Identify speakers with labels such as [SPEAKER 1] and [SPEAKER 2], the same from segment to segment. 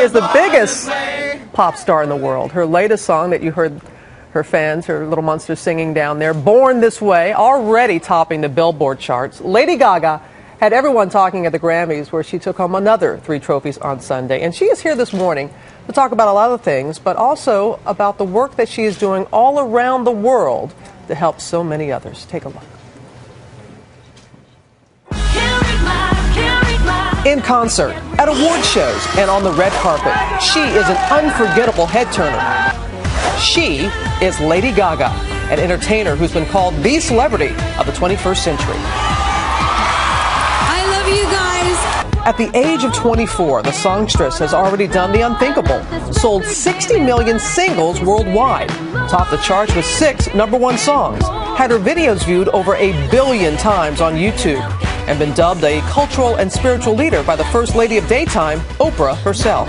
[SPEAKER 1] is the biggest pop star in the world. Her latest song that you heard her fans, her little monsters singing down there, Born This Way, already topping the Billboard charts. Lady Gaga had everyone talking at the Grammys, where she took home another 3 trophies on Sunday. And she is here this morning to talk about a lot of things, but also about the work that she is doing all around the world to help so many others. Take a look. In concert, at award shows, and on the red carpet, she is an unforgettable head-turner. She is Lady Gaga, an entertainer who's been called the celebrity of the 21st century.
[SPEAKER 2] I love you guys.
[SPEAKER 1] At the age of 24, the songstress has already done the unthinkable, sold 60 million singles worldwide, topped the charts with 6 #1 songs, had her videos viewed over 1 billion times on YouTube, and been dubbed a cultural and spiritual leader by the First Lady of Daytime, Oprah herself.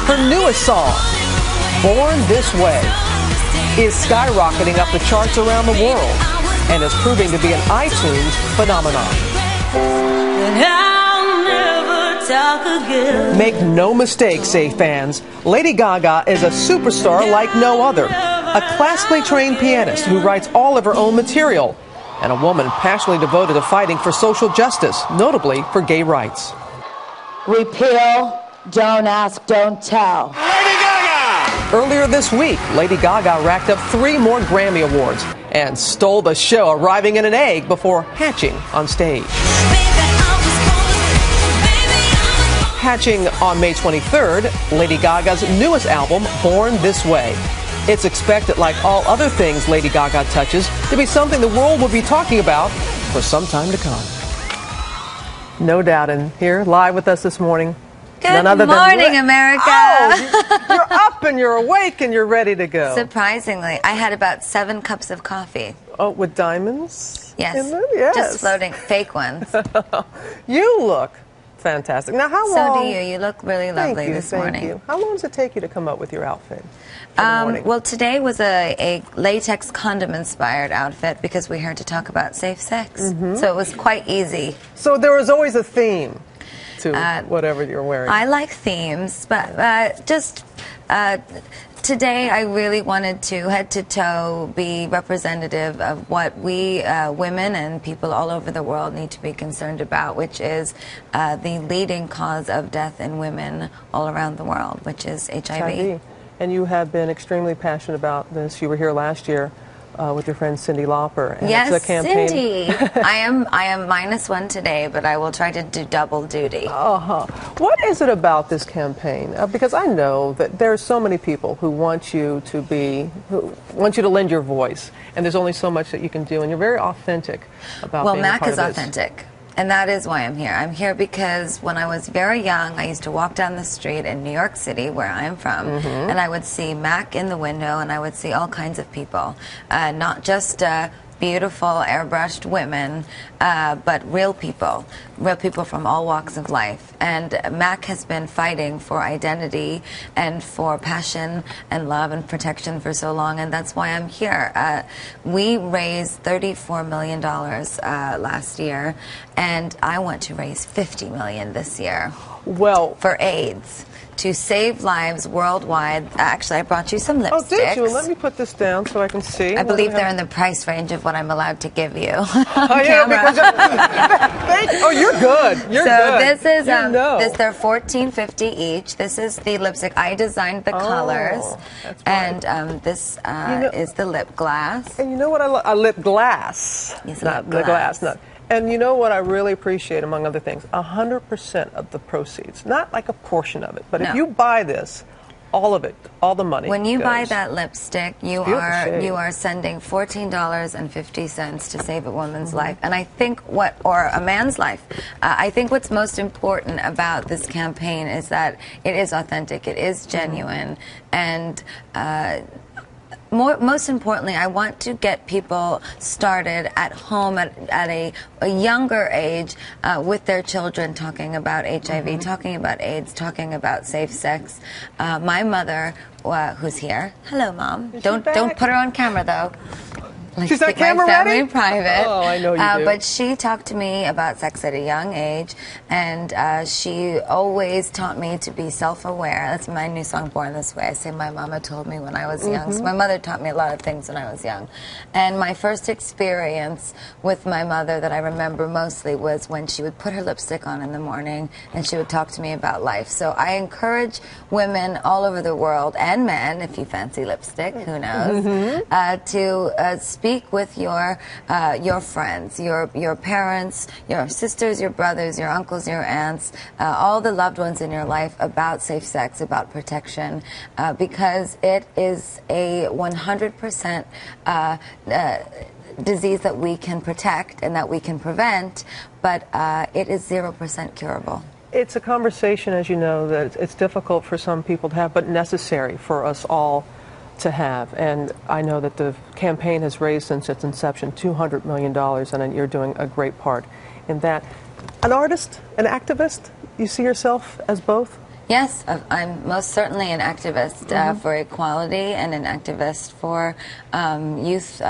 [SPEAKER 1] Her newest song, Born This Way, is skyrocketing up the charts around the world and is proving to be an iTunes phenomenon. Make no mistake, say fans, Lady Gaga is a superstar like no other, a classically trained pianist who writes all of her own material, and a woman passionately devoted to fighting for social justice, notably for gay rights.
[SPEAKER 3] Repeal, don't ask, don't tell.
[SPEAKER 1] Lady Gaga! Earlier this week, Lady Gaga racked up 3 more Grammy Awards and stole the show, arriving in an egg before hatching on stage. Hatching on May 23rd, Lady Gaga's newest album, Born This Way. It's expected, like all other things Lady Gaga touches, to be something the world will be talking about for some time to come. No doubt. And here, live with us this morning,
[SPEAKER 4] Good morning, America.
[SPEAKER 1] Oh, you're up and you're awake and you're ready to go.
[SPEAKER 4] Surprisingly, I had about 7 cups of coffee.
[SPEAKER 1] Oh, with diamonds?
[SPEAKER 4] Yes.
[SPEAKER 1] In them? Yes.
[SPEAKER 4] Just floating, fake ones.
[SPEAKER 1] You look fantastic. Now, how long?
[SPEAKER 4] So do you. You look really lovely this morning.
[SPEAKER 1] Thank you. How long does it take you to come up with your outfit?
[SPEAKER 4] Well, today was a latex condom-inspired outfit because we're here to talk about safe sex. So it was quite easy.
[SPEAKER 1] So there was always a theme to whatever you're wearing.
[SPEAKER 4] I like themes, but today I really wanted to head to toe be representative of what we women and people all over the world need to be concerned about, which is the leading cause of death in women all around the world, which is HIV.
[SPEAKER 1] And you have been extremely passionate about this. You were here last year with your friend Cyndi Lauper. And
[SPEAKER 4] yes,
[SPEAKER 1] it's a campaign.
[SPEAKER 4] Cyndi. I am -1 today, but I will try to do double duty.
[SPEAKER 1] What is it about this campaign? Because I know that there are so many people who want you to lend your voice, and there's only so much that you can do, and you're very authentic about being a
[SPEAKER 4] Mac
[SPEAKER 1] part
[SPEAKER 4] is
[SPEAKER 1] of this.
[SPEAKER 4] authentic. And that is why I'm here. I'm here because when I was very young, I used to walk down the street in New York City, where I'm from, and I would see Mac in the window, and I would see all kinds of people, not just beautiful airbrushed women, but real people from all walks of life. And Mac has been fighting for identity and for passion and love and protection for so long, and that's why I'm here. We raised $34 million last year, and I want to raise $50 million this year.
[SPEAKER 1] Well,
[SPEAKER 4] for AIDS, to save lives worldwide. Actually, I brought you some lipsticks.
[SPEAKER 1] Oh, did you? Let me put this down so I can see.
[SPEAKER 4] I believe they're in the price range of what I'm allowed to give you.
[SPEAKER 1] Oh, yeah, because you're good. You're good.
[SPEAKER 4] This is they're $14.50 each. This is the lipstick. I designed the colors,
[SPEAKER 1] that's right.
[SPEAKER 4] And this is the lip glass.
[SPEAKER 1] And you know what a lip glass?
[SPEAKER 4] Yes,
[SPEAKER 1] not
[SPEAKER 4] lip
[SPEAKER 1] the
[SPEAKER 4] glass.
[SPEAKER 1] glass. Not. And you know what I really appreciate, among other things, 100% of the proceeds, not like a portion of it, but if you buy this, all of it, all the money.
[SPEAKER 4] When you buy that lipstick, you are sending $14.50 to save a woman's life, and I think or a man's life. I think what's most important about this campaign is that it is authentic, it is genuine, and most importantly, I want to get people started at home at a younger age with their children, talking about HIV, talking about AIDS, talking about safe sex. My mother, who's here, hello, Mom. Don't put her on camera though.
[SPEAKER 1] She's not
[SPEAKER 4] keep
[SPEAKER 1] camera
[SPEAKER 4] my family
[SPEAKER 1] ready?
[SPEAKER 4] private.
[SPEAKER 1] Oh, I know you do.
[SPEAKER 4] But she talked to me about sex at a young age, and she always taught me to be self-aware. That's my new song, Born This Way. I say my mama told me when I was young. So my mother taught me a lot of things when I was young. And my first experience with my mother that I remember mostly was when she would put her lipstick on in the morning and she would talk to me about life. So I encourage women all over the world, and men, if you fancy lipstick, who knows, to speak with your friends, your parents, your sisters, your brothers, your uncles, your aunts, all the loved ones in your life about safe sex, about protection, because it is a 100% disease that we can protect and that we can prevent, but it is 0% curable.
[SPEAKER 1] It's a conversation, as you know, that it's difficult for some people to have, but necessary for us all to have. And I know that the campaign has raised since its inception $200 million, and you're doing a great part in that. An artist, an activist, you see yourself as both?
[SPEAKER 4] Yes, I'm most certainly an activist for equality and an activist for youth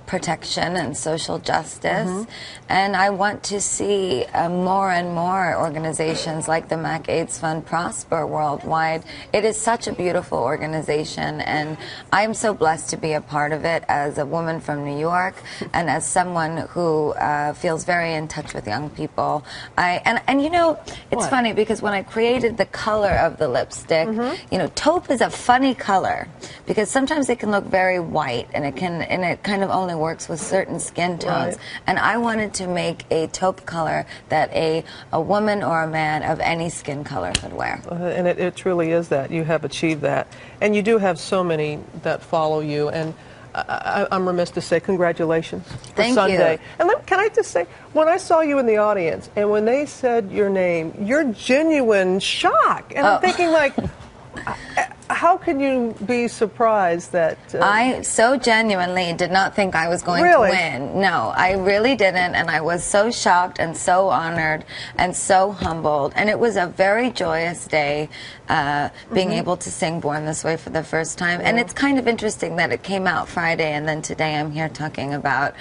[SPEAKER 4] protection and social justice. And I want to see more and more organizations like the MAC AIDS Fund prosper worldwide. It is such a beautiful organization, and I'm so blessed to be a part of it as a woman from New York and as someone who feels very in touch with young people. And you know, it's funny because when I created the color of the lipstick, you know, taupe is a funny color because sometimes it can look very white, and it kind of only works with certain skin tones. And I wanted to make a taupe color that a woman or a man of any skin color could wear.
[SPEAKER 1] And it truly is that. You have achieved that. And you do have so many that follow you. And I'm remiss to say congratulations for Sunday. And can I just say, when I saw you in the audience and when they said your name, your genuine shock. And I'm thinking, like, how can you be surprised that...
[SPEAKER 4] I so genuinely did not think I was going to win. No, I really didn't, and I was so shocked and so honored and so humbled. And it was a very joyous day, being able to sing Born This Way for the first time. And it's kind of interesting that it came out Friday, and then today I'm here talking about,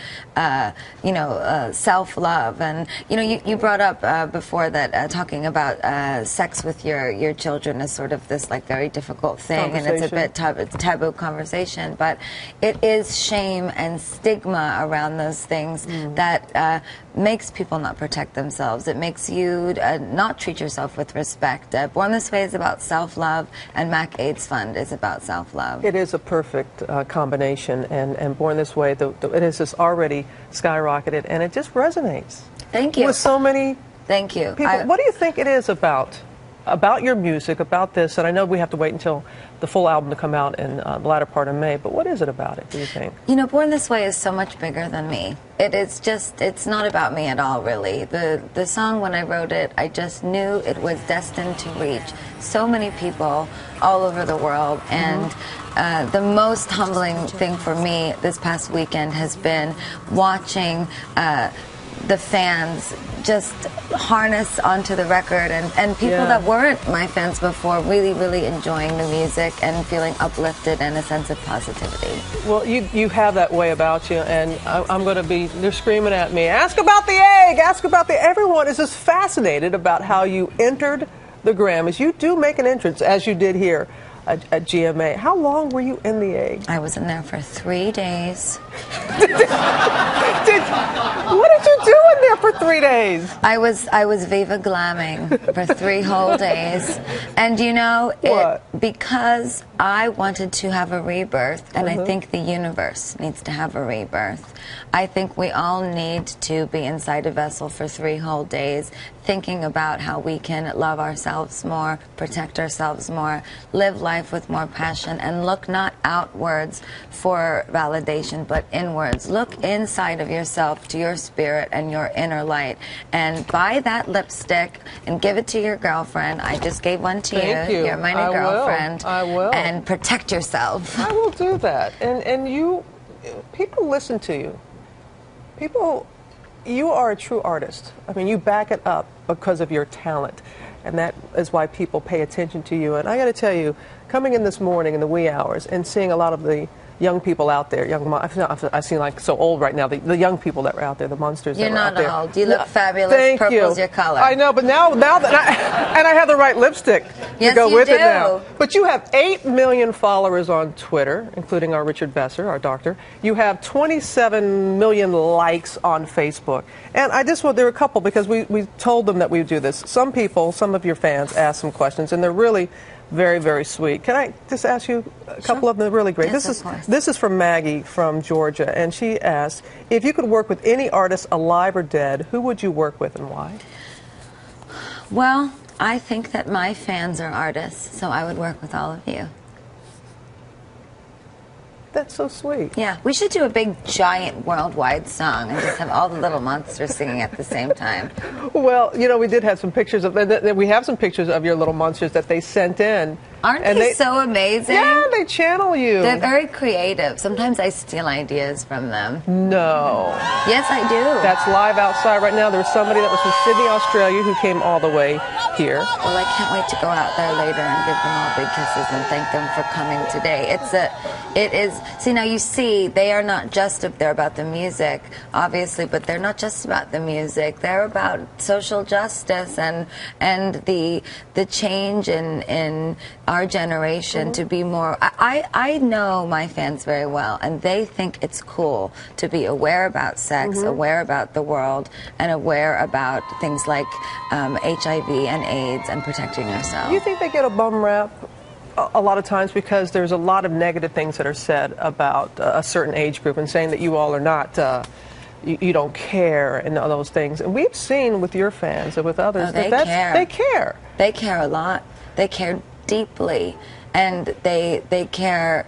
[SPEAKER 4] you know, self-love. And, you know, you brought up before that talking about sex with your children is sort of this, like, very difficult thing, and it's a bit taboo conversation, but it is shame and stigma around those things that makes people not protect themselves. It makes you not treat yourself with respect. Born This Way is about self-love, and MAC AIDS Fund is about self-love.
[SPEAKER 1] It is a perfect combination, and Born This Way, it has just already skyrocketed, and it just resonates.
[SPEAKER 4] Thank you.
[SPEAKER 1] With so many
[SPEAKER 4] people.
[SPEAKER 1] What do you think it is about your music, about this? And I know we have to wait until the full album to come out in the latter part of May, but what is it about it, do you think? You
[SPEAKER 4] know, Born This Way is so much bigger than me. It's not about me at all, really. The song, when I wrote it, I just knew it was destined to reach so many people all over the world. And the most humbling thing for me this past weekend has been watching the fans just harness onto the record, and people that weren't my fans before really enjoying the music and feeling uplifted and a sense of positivity.
[SPEAKER 1] Well, you have that way about you, and I'm going to be, they're screaming at me, ask about the egg, ask about the, everyone is just fascinated about how you entered the Grammys. You do make an entrance, as you did here at GMA. How long were you in the egg?
[SPEAKER 4] I was in there for 3 days.
[SPEAKER 1] What did you do in there for 3 days?
[SPEAKER 4] I was Viva Glamming for 3 whole days. And you know, because I wanted to have a rebirth, and I think the universe needs to have a rebirth. I think we all need to be inside a vessel for 3 whole days, thinking about how we can love ourselves more, protect ourselves more, live life with more passion, and look not outwards for validation, but inwards. Look inside of yourself to your spirit and your inner light, and buy that lipstick and give it to your girlfriend. I just gave one to you. You're my new girlfriend.
[SPEAKER 1] I will.
[SPEAKER 4] And protect yourself.
[SPEAKER 1] I will do that. And you, people listen to you. People, you are a true artist. I mean, you back it up because of your talent. And that is why people pay attention to you. And I got to tell you, coming in this morning in the wee hours and seeing a lot of the young people out there, I seem like so old right now, the young people that were out there, the monsters
[SPEAKER 4] You're
[SPEAKER 1] that were out there.
[SPEAKER 4] not old. You look fabulous.
[SPEAKER 1] Thank
[SPEAKER 4] Purple's
[SPEAKER 1] you.
[SPEAKER 4] your color.
[SPEAKER 1] I know, but now that I have the right lipstick to go with it now. But you have 8 million followers on Twitter, including our Richard Besser, our doctor. You have 27 million likes on Facebook. And I just want, there were a couple, because we told them that we would do this. Some people, some of your fans asked some questions, and they're really very, very sweet. Can I just ask you a couple of them? They're really great.
[SPEAKER 4] Yes,
[SPEAKER 1] This is from Maggie from Georgia, and she asked, if you could work with any artist, alive or dead, who would you work with and why?
[SPEAKER 4] Well, I think that my fans are artists, so I would work with all of you.
[SPEAKER 1] That's so sweet.
[SPEAKER 4] Yeah, we should do a big, giant, worldwide song and just have all the little monsters singing at the same time.
[SPEAKER 1] Well, you know, we did have some pictures of, we have some pictures of your little monsters that they sent in.
[SPEAKER 4] Aren't they so amazing?
[SPEAKER 1] Yeah, they channel you.
[SPEAKER 4] They're very creative. Sometimes I steal ideas from them.
[SPEAKER 1] No.
[SPEAKER 4] Yes, I do.
[SPEAKER 1] That's live outside right now. There was somebody that was from Sydney, Australia, who came all the way here.
[SPEAKER 4] Well, I can't wait to go out there later and give them all big kisses and thank them for coming today. See, now you see, they are not just, they're about the music, obviously, but they're not just about the music. They're about social justice and the change in our generation to be more. I know my fans very well, and they think it's cool to be aware about sex, aware about the world, and aware about things like HIV and AIDS and protecting yourself.
[SPEAKER 1] You think they get a bum rap a lot of times because there's a lot of negative things that are said about a certain age group and saying that you all are not, you don't care and all those things. And we've seen with your fans and with others
[SPEAKER 4] they care.
[SPEAKER 1] They care.
[SPEAKER 4] They care a lot. They care deeply, and they care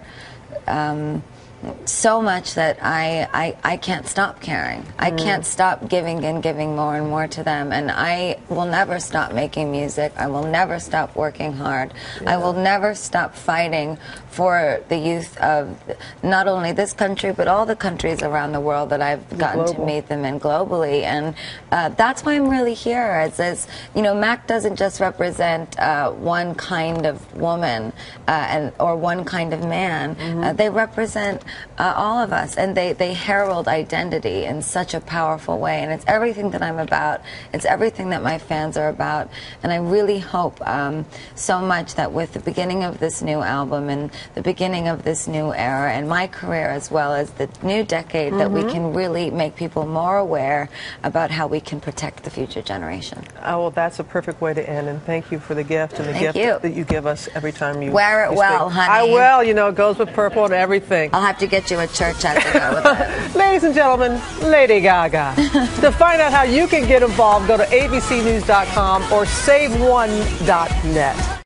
[SPEAKER 4] so much that I can't stop caring. I can't stop giving and giving more and more to them, and I will never stop making music. I will never stop working hard. I will never stop fighting for the youth of not only this country but all the countries around the world that I've gotten to meet them in globally, and that's why I'm really here. As you know, Mac doesn't just represent one kind of woman or one kind of man. They represent all of us, and they herald identity in such a powerful way, and it's everything that I'm about. It's everything that my fans are about, and I really hope so much that with the beginning of this new album and the beginning of this new era and my career as well as the new decade, that we can really make people more aware about how we can protect the future generation.
[SPEAKER 1] Oh, well, that's a perfect way to end, and thank you for the gift and the gift that you give us every time you
[SPEAKER 4] wear it well,
[SPEAKER 1] speak.
[SPEAKER 4] honey.
[SPEAKER 1] I will. You know, it goes with purple and everything.
[SPEAKER 4] I'll have to get you a church hat to go with it.
[SPEAKER 1] Ladies and gentlemen, Lady Gaga. To find out how you can get involved, go to abcnews.com or saveone.net.